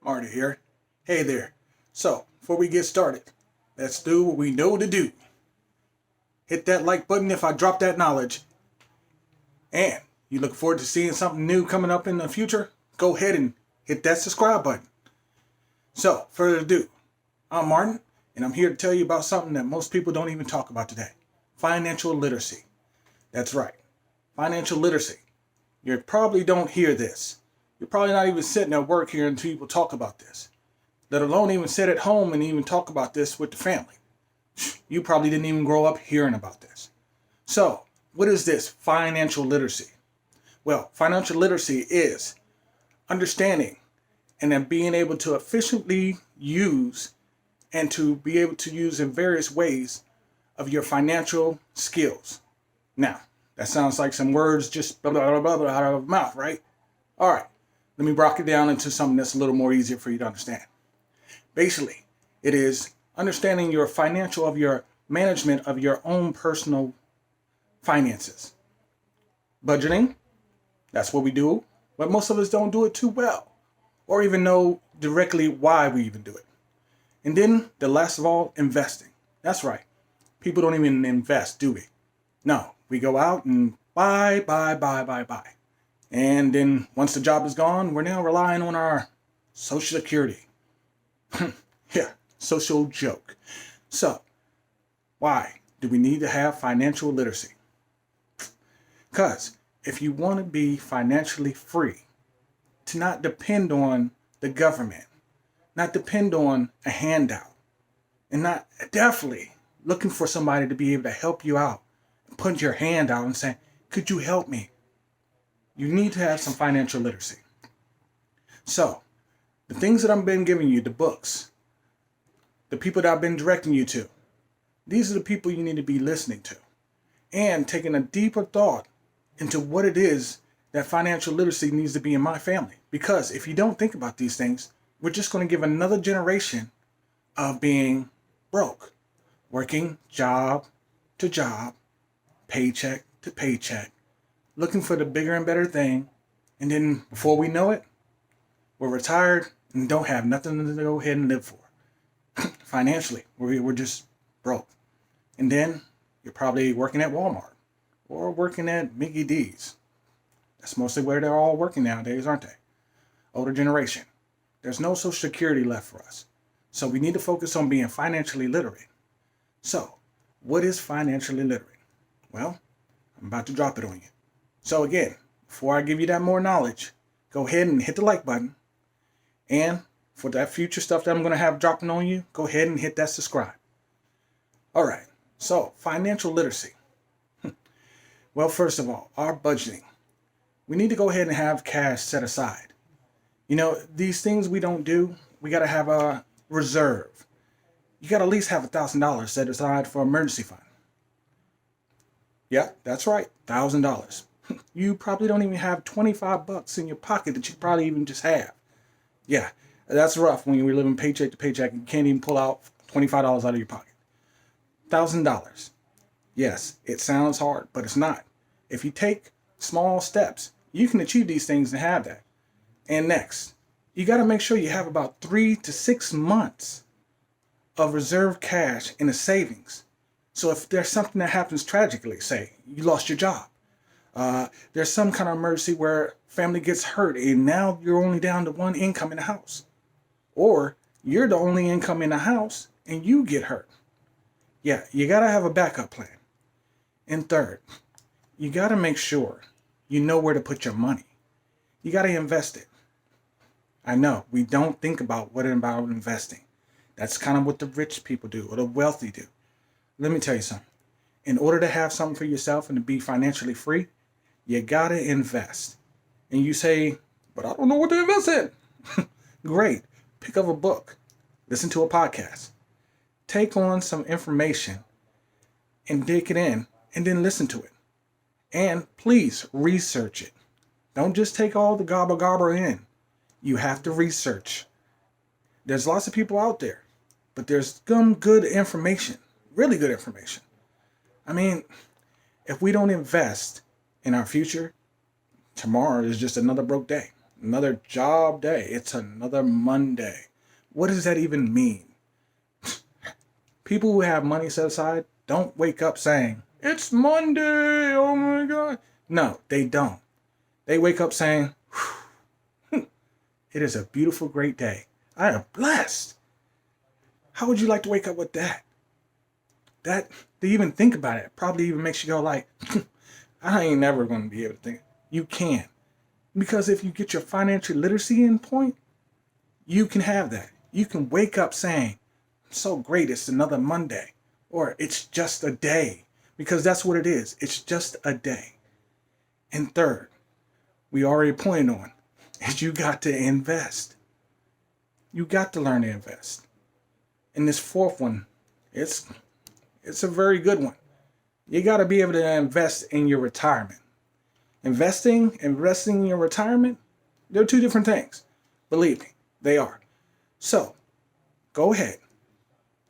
Marty here. Hey there. So, before we get started, let's do what we know to do. Hit that like button if I drop that knowledge. And you look forward to seeing something new coming up in the future? Go ahead and hit that subscribe button. So, further ado, I'm Martin, and I'm here to tell you about something that most people don't even talk about today. Financial literacy. That's right. Financial literacy. You probably don't hear this. You're probably not even sitting at work hearing people talk about this, let alone even sit at home and even talk about this with the family. You probably didn't even grow up hearing about this. So, what is this financial literacy? Well, financial literacy is understanding and then being able to efficiently use and to be able to use in various ways of your financial skills. Now, that sounds like some words just blah, blah, blah, blah, out of the mouth, right? All right, let me break it down into something that's a little more easier for you to understand. Basically, it is understanding your financial of your management of your own personal finances. Budgeting, that's what we do, but most of us don't do it too well or even know directly why we even do it. And then the last of all, investing. That's right. People don't even invest, do we? No, we go out and buy. And then once the job is gone, we're now relying on our Social Security. Yeah, social joke. So, why do we need to have financial literacy? Because if you want to be financially free, to not depend on the government, not depend on a handout, and not definitely looking for somebody to be able to help you out, put your hand out and say, could you help me? You need to have some financial literacy. So, the things that I've been giving you, the books, the people that I've been directing you to, these are the people you need to be listening to and taking a deeper thought into what it is that financial literacy needs to be in my family. Because if you don't think about these things, we're just going to give another generation of being broke, working job to job, paycheck to paycheck, looking for the bigger and better thing. And then before we know it, we're retired and don't have nothing to go ahead and live for. Financially, we're just broke. And then you're probably working at Walmart or working at Mickey D's. That's mostly where they're all working nowadays, aren't they? Older generation. There's no Social Security left for us. So we need to focus on being financially literate. So, what is financially literate? Well, I'm about to drop it on you. So again, before I give you that more knowledge, go ahead and hit the like button. And for that future stuff that I'm going to have dropping on you, go ahead and hit that subscribe. All right. So, financial literacy. Well, first of all, our budgeting. We need to go ahead and have cash set aside. You know, these things we don't do, we got to have a reserve. You got to at least have $1,000 set aside for emergency fund. Yeah, that's right, $1,000. You probably don't even have 25 bucks in your pocket that you probably even just have. Yeah, that's rough when you're living paycheck to paycheck and you can't even pull out $25 out of your pocket. $1,000. Yes, it sounds hard, but it's not. If you take small steps, you can achieve these things and have that. And next, you got to make sure you have about 3 to 6 months of reserve cash in a savings. So if there's something that happens tragically, say you lost your job, there's some kind of emergency where family gets hurt and now you're only down to one income in the house. Or you're the only income in the house and you get hurt. Yeah, you got to have a backup plan. And third, you got to make sure you know where to put your money. You got to invest it. I know we don't think about what about investing. That's kind of what the rich people do or the wealthy do. Let me tell you something. In order to have something for yourself and to be financially free, you got to invest. And you say, but I don't know what to invest in. Great. Pick up a book. Listen to a podcast. Take on some information and dig it in and then listen to it. And please research it. Don't just take all the gobble in. You have to research. There's lots of people out there, but there's some good information, really good information. I mean, if we don't invest in our future, tomorrow is just another broke day. another job day. It's another Monday. What does that even mean? People who have money set aside don't wake up saying, it's Monday, oh my God. No, they don't. They wake up saying, it is a beautiful, great day. I am blessed. How would you like to wake up with that? That, to even think about it, probably even makes you go like, I ain't never going to be able to think. You can. Because if you get your financial literacy in point, you can have that. You can wake up saying, I'm so great, it's another Monday. Or it's just a day. Because that's what it is. It's just a day. And third, we already pointed on, is you got to invest. You got to learn to invest. And this fourth one, it's a very good one. You got to be able to invest in your retirement. Investing in your retirement, they're two different things. Believe me, they are. So, go ahead.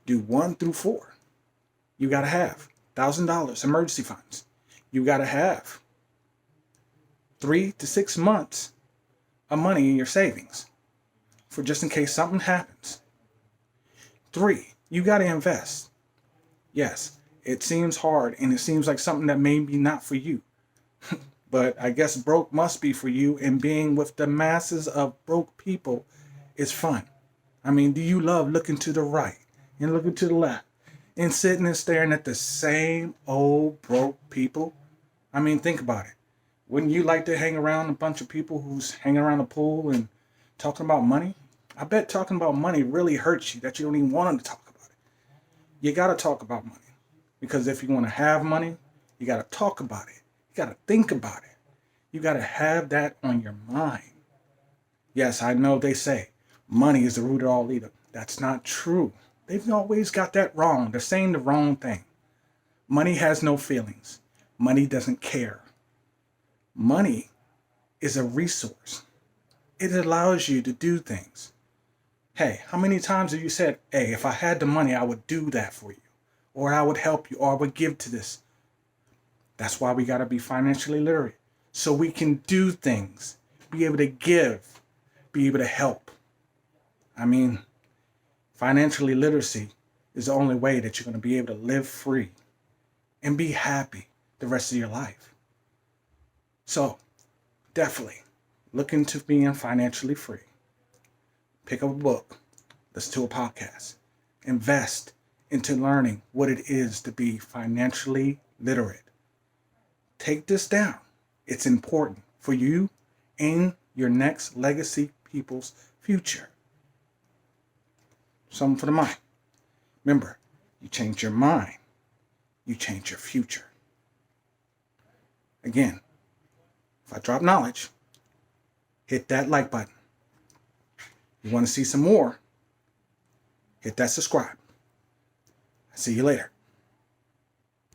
Do 1 through 4. You got to have $1,000 emergency funds. You got to have 3 to 6 months of money in your savings for just in case something happens. 3, you got to invest. Yes, it seems hard and it seems like something that may be not for you. But I guess broke must be for you, and being with the masses of broke people is fun. I mean, do you love looking to the right and looking to the left and sitting and staring at the same old broke people? I mean, think about it. Wouldn't you like to hang around a bunch of people who's hanging around the pool and talking about money? I bet talking about money really hurts you, that you don't even want them to talk about it. You got to talk about money. Because if you want to have money, you got to talk about it. You got to think about it. You got to have that on your mind. Yes, I know they say money is the root of all evil. That's not true. They've always got that wrong. They're saying the wrong thing. Money has no feelings. Money doesn't care. Money is a resource. It allows you to do things. Hey, how many times have you said, hey, if I had the money, I would do that for you, or I would help you, or I would give to this? That's why we got to be financially literate, so we can do things, be able to give, be able to help. I mean, financially literacy is the only way that you're going to be able to live free and be happy the rest of your life. So, definitely look into being financially free. Pick up a book, listen to a podcast, invest into learning what it is to be financially literate. Take this down. It's important for you and your next legacy people's future. Something for the mind. Remember, you change your mind, you change your future. Again, if I drop knowledge, hit that like button. You want to see some more, hit that subscribe. See you later.